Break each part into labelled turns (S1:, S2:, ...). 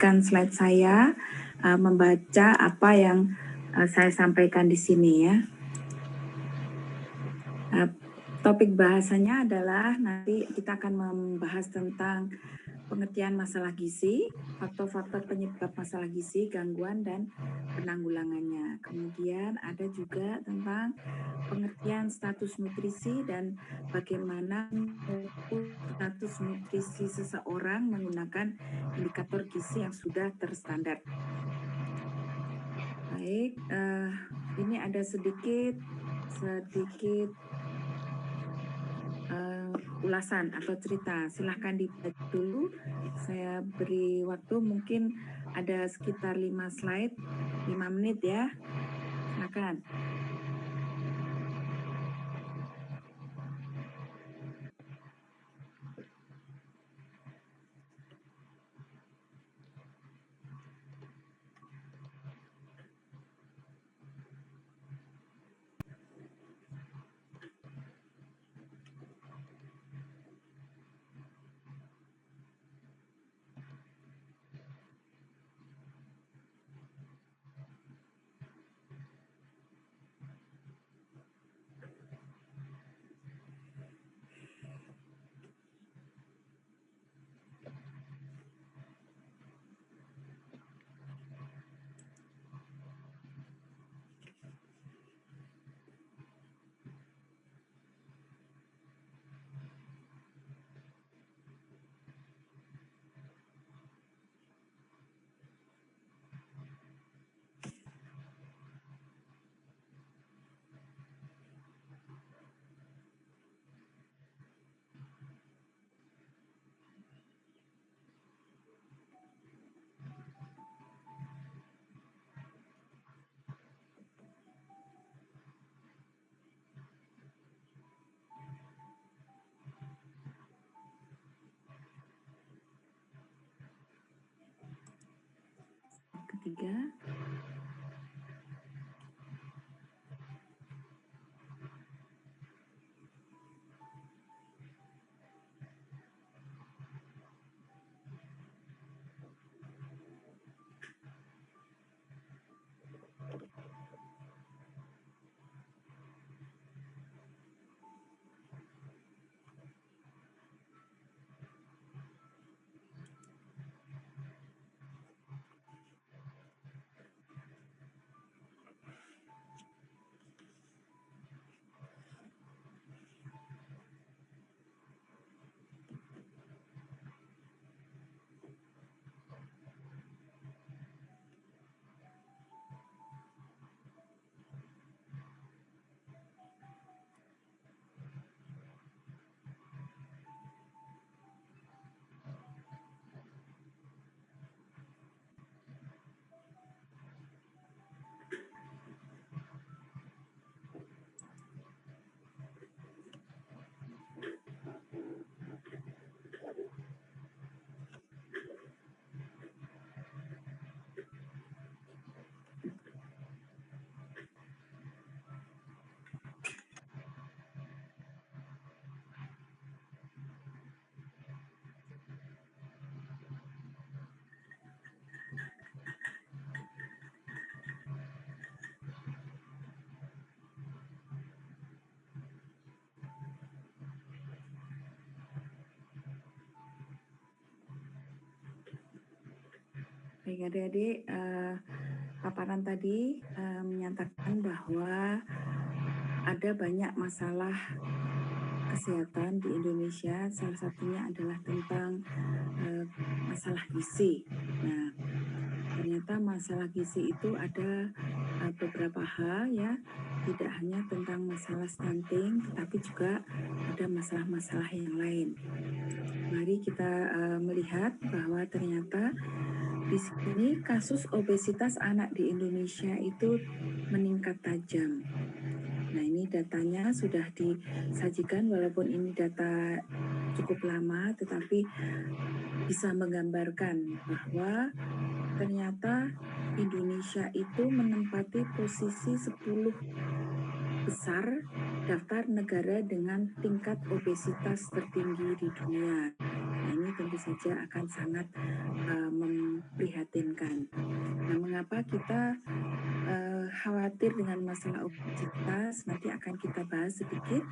S1: melanjutkan slide saya, membaca apa yang saya sampaikan di sini ya. Topik bahasanya adalah nanti kita akan membahas tentang pengertian masalah gizi, faktor-faktor penyebab masalah gizi, gangguan dan penanggulangannya. Kemudian ada juga tentang pengertian status nutrisi dan bagaimana mengukur status nutrisi seseorang menggunakan indikator gizi yang sudah terstandar. Baik, ini ada sedikit ulasan atau cerita. Silahkan dibaca dulu. Saya beri waktu mungkin ada sekitar 5 slide, 5 menit ya. Silakan. Ketiga. Baik adik-adik, paparan tadi menyatakan bahwa ada banyak masalah kesehatan di Indonesia, salah satunya adalah tentang masalah gizi. Nah, ternyata masalah gizi itu ada beberapa hal ya, tidak hanya tentang masalah stunting, tetapi juga ada masalah-masalah yang lain. Mari kita melihat bahwa ternyata di sini kasus obesitas anak di Indonesia itu meningkat tajam. Nah, ini datanya sudah disajikan walaupun ini data cukup lama, tetapi bisa menggambarkan bahwa ternyata Indonesia itu menempati posisi 10 besar daftar negara dengan tingkat obesitas tertinggi di dunia. Nah, ini tentu saja akan sangat memprihatinkan. Nah, mengapa kita khawatir dengan masalah obesitas? Nanti akan kita bahas sedikit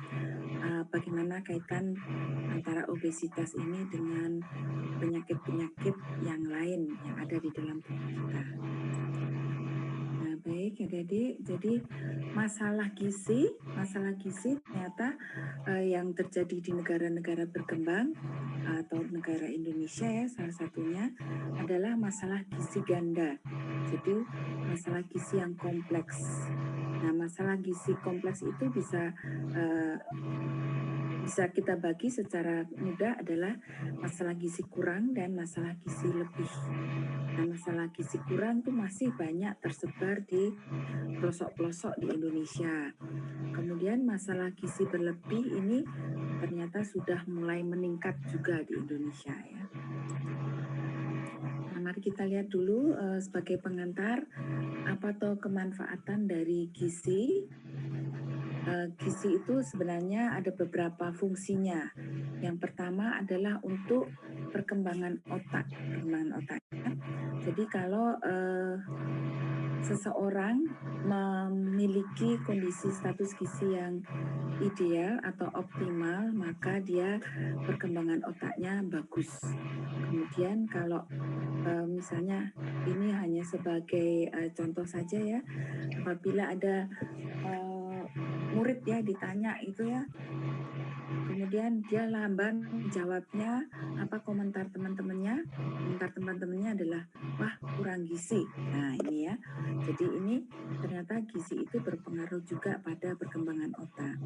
S1: bagaimana kaitan antara obesitas ini dengan penyakit-penyakit yang lain yang ada di dalam tubuh kita. Nah, baik adik-adik, jadi masalah gizi ternyata yang terjadi di negara-negara berkembang atau negara Indonesia ya salah satunya adalah masalah gizi ganda. Jadi masalah gizi yang kompleks. Nah, masalah gizi kompleks itu bisa kita bagi secara mudah adalah masalah gizi kurang dan masalah gizi lebih. Nah, masalah gizi kurang itu masih banyak tersebar di pelosok-pelosok di Indonesia. Kemudian masalah gizi berlebih ini ternyata sudah mulai meningkat juga di Indonesia ya. Nah, mari kita lihat dulu sebagai pengantar apa tuh kemanfaatan dari gizi. Gizi itu sebenarnya ada beberapa fungsinya. Yang pertama adalah untuk perkembangan otaknya. Jadi kalau seseorang memiliki kondisi status gizi yang ideal atau optimal, maka dia perkembangan otaknya bagus. Kemudian kalau misalnya ini hanya sebagai contoh saja ya, apabila ada murid ya ditanya itu ya, kemudian dia lamban jawabnya, apa komentar teman-temannya? Komentar teman-temannya adalah, wah kurang gizi. Nah ini ya, jadi ini ternyata gizi itu berpengaruh juga pada perkembangan otak.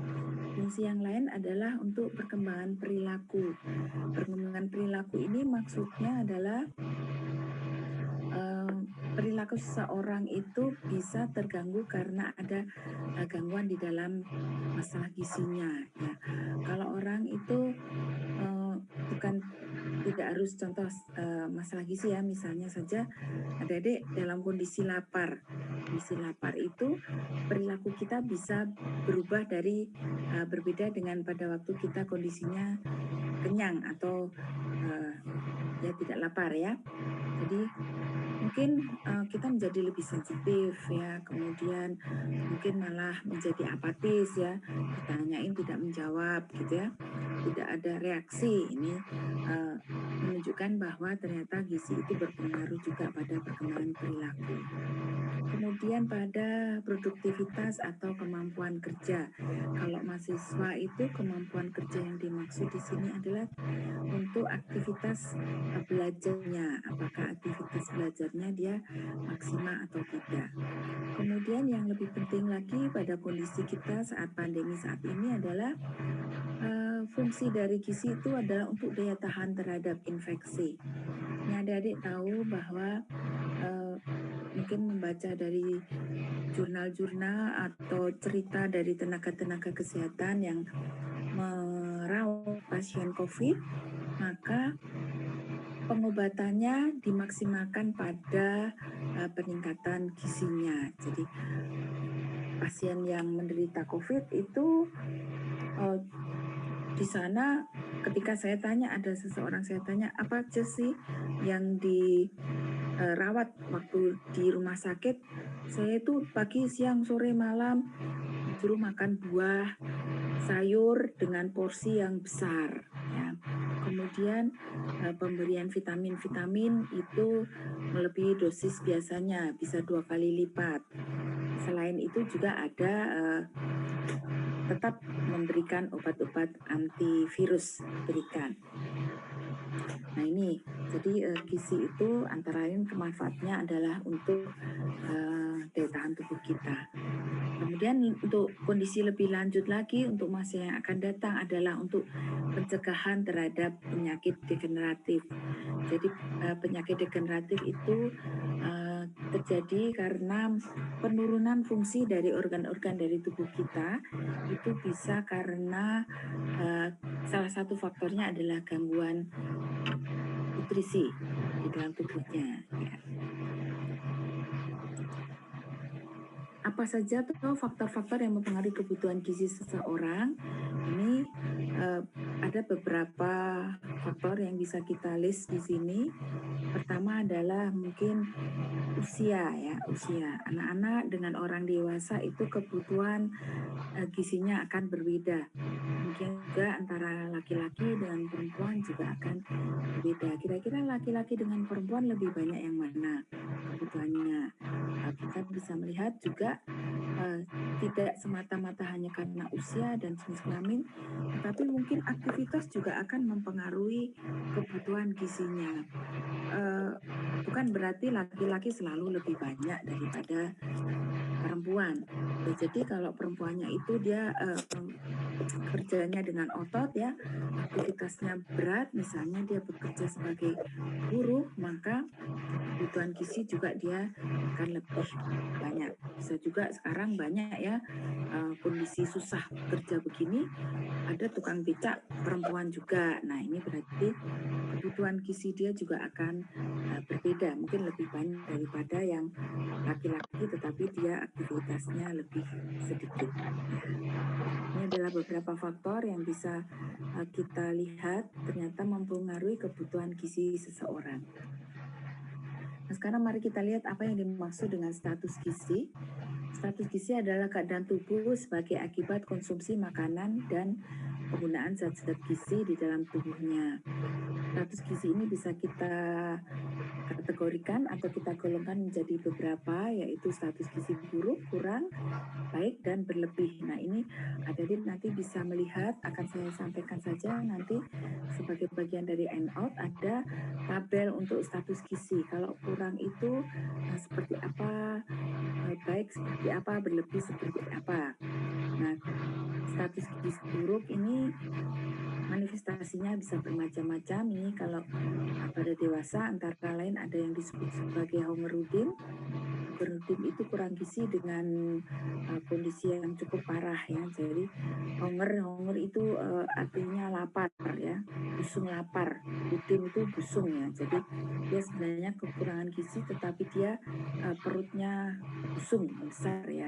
S1: Fungsi yang lain adalah untuk perkembangan perilaku. Perkembangan perilaku ini maksudnya adalah perilaku seseorang itu bisa terganggu karena ada gangguan di dalam masalah gizinya. Ya. Kalau orang itu bukan tidak harus contoh masalah gizi ya, misalnya saja adik-adik dalam kondisi lapar. Kondisi lapar itu perilaku kita bisa berubah dari berbeda dengan pada waktu kita kondisinya kenyang atau ya tidak lapar ya. Jadi mungkin kita menjadi lebih sensitif ya, kemudian mungkin malah menjadi apatis ya, ditanyain tidak menjawab gitu ya, tidak ada reaksi. Ini menunjukkan bahwa ternyata gizi itu berpengaruh juga pada perkembangan perilaku. Kemudian pada produktivitas atau kemampuan kerja. Kalau mahasiswa itu kemampuan kerja yang dimaksud di sini adalah untuk aktivitas belajarnya, apakah aktivitas belajarnya dia maksimal atau tidak. Kemudian yang lebih penting lagi pada kondisi kita saat pandemi saat ini adalah fungsi dari gizi itu adalah untuk daya tahan terhadap infeksi. Ini adik-adik tahu bahwa mungkin membaca dari jurnal-jurnal atau cerita dari tenaga-tenaga kesehatan yang merawat pasien COVID, maka pengobatannya dimaksimalkan pada peningkatan gizinya. Jadi pasien yang menderita COVID itu di sana ketika saya tanya, ada seseorang saya tanya apa aja sih yang dirawat waktu di rumah sakit, saya itu pagi, siang, sore, malam disuruh makan buah, sayur dengan porsi yang besar ya. Kemudian pemberian vitamin-vitamin itu melebihi dosis biasanya, bisa 2 kali lipat. Selain itu juga ada tetap memberikan obat-obat antivirus diberikan. Nah ini, jadi gizi itu antara lain kemanfaatnya adalah untuk daya tahan tubuh kita. Kemudian untuk kondisi lebih lanjut lagi untuk masa yang akan datang adalah untuk pencegahan terhadap penyakit degeneratif. Jadi penyakit degeneratif itu terjadi karena penurunan fungsi dari organ-organ dari tubuh kita, itu bisa karena salah satu faktornya adalah gangguan nutrisi di dalam tubuhnya. Ya. Apa saja tuh faktor-faktor yang mempengaruhi kebutuhan gizi seseorang? Ini Ada beberapa faktor yang bisa kita list di sini. Pertama adalah mungkin usia ya, usia. Anak-anak dengan orang dewasa itu kebutuhan gizinya akan berbeda. Demikian juga antara laki-laki dengan perempuan juga akan berbeda. Kira-kira laki-laki dengan perempuan lebih banyak yang mana kebutuhannya? Kita bisa melihat juga tidak semata-mata hanya karena usia dan jenis kelamin, tetapi mungkin aktivitas juga akan mempengaruhi kebutuhan gizinya. Bukan berarti laki-laki selalu lebih banyak daripada perempuan. Ya, jadi kalau perempuannya itu dia kerjanya dengan otot ya, aktivitasnya berat, misalnya dia bekerja sebagai buruh, maka kebutuhan gizi juga dia akan lebih banyak. Bisa juga sekarang banyak ya kondisi susah kerja begini, ada tukang becak perempuan juga. Nah ini berarti kebutuhan gizi dia juga akan berbeda, mungkin lebih banyak daripada yang laki-laki, tetapi dia aktivitasnya lebih sedikit. Ya. Ini adalah beberapa faktor yang bisa kita lihat ternyata mempengaruhi kebutuhan gizi seseorang. Nah, sekarang mari kita lihat apa yang dimaksud dengan status gizi. Status gizi adalah keadaan tubuh sebagai akibat konsumsi makanan dan penggunaan zat-zat gizi di dalam tubuhnya. Status gizi ini bisa kita kategorikan atau kita golongkan menjadi beberapa, yaitu status gizi buruk, kurang, baik, dan berlebih. Nah ini Adadin nanti bisa melihat, akan saya sampaikan saja nanti sebagai bagian dari handout ada tabel untuk status gizi. Kalau kurang itu seperti apa, baik seperti apa, berlebih seperti apa. Nah status gizi buruk ini manifestasinya bisa bermacam-macam. Ini kalau pada dewasa antara lain ada yang disebut sebagai homerudim. Homerudim itu kurang gizi dengan kondisi yang cukup parah ya. Jadi honger itu artinya lapar ya, busung lapar. Rudim itu busung ya. Jadi dia sebenarnya kekurangan gizi tetapi dia perutnya busung besar ya.